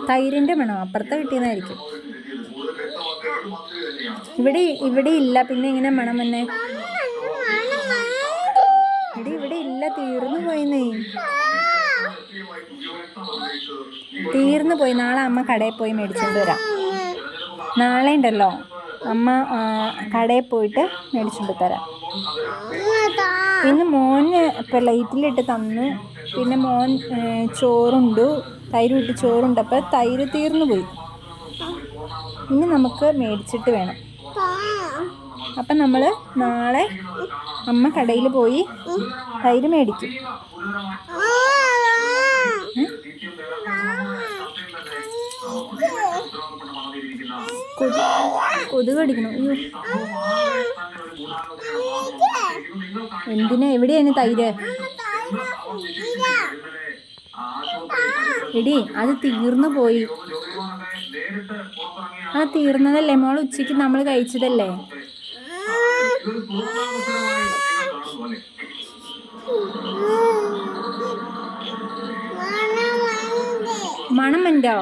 തൈരിൻ്റെ മണം അപ്പുറത്തെ കിട്ടിയതായിരിക്കും. ഇവിടെ ഇല്ല, പിന്നെ ഇങ്ങനെ മണം വന്നേ? ഇവിടെ ഇല്ല, തീർന്നു പോയി. നാളെ അമ്മ കടയിൽ പോയി മേടിച്ചോണ്ട് വരാം. നാളെ ഉണ്ടല്ലോ അമ്മ കടയിൽ പോയിട്ട് മേടിച്ചോണ്ട് തരാം. പിന്നെ മോന് പ്ലേറ്റിലിട്ട് തന്നു. പിന്നെ മോൻ ചോറുണ്ടു, തൈര് ഇട്ട് ചോറുണ്ട്. അപ്പോൾ തൈര് തീർന്നു പോയി. ഇനി നമുക്ക് മേടിച്ചിട്ട് വേണം. അപ്പം നമ്മൾ നാളെ അമ്മ കടയിൽ പോയി തൈര് മേടിക്കും. കൊതുക് കടിക്കണം. എന്തിനാ? എവിടെയാണ് തൈര്? എടി, അത് തീർന്നു പോയി. ആ തീർന്നതല്ലേ മോൾ, ഉച്ചയ്ക്ക് നമ്മൾ കഴിച്ചതല്ലേ. മണം ഉണ്ടോ?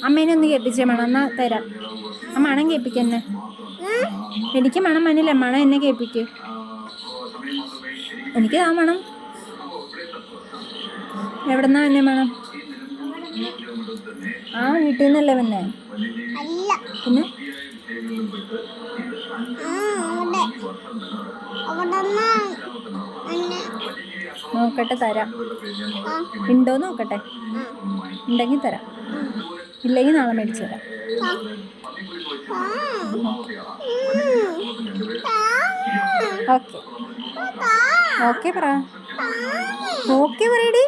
അമ്മേനെ ഒന്ന് കേൾപ്പിച്ചേ മണം. എന്നാ തരാം. ആ മണം കേൾപ്പിക്കെന്നെ. എനിക്ക് മണം വന്നില്ല, മണം എന്നെ കേൾപ്പിക്ക്. എനിക്ക് ആ മണം എവിടെന്നാ വന്നെ മണം? ആ വീട്ടിൽ നിന്നല്ലേ വന്നേ? പിന്നെ നോക്കട്ടെ, തരാം. ഉണ്ടോ നോക്കട്ടെ. ഉണ്ടെങ്കിൽ തരാം, ഇല്ലെങ്കിൽ നാളെ മേടിച്ചു തരാം. ഓക്കെ ഓക്കെ പറ. ഓക്കെ പറയടി.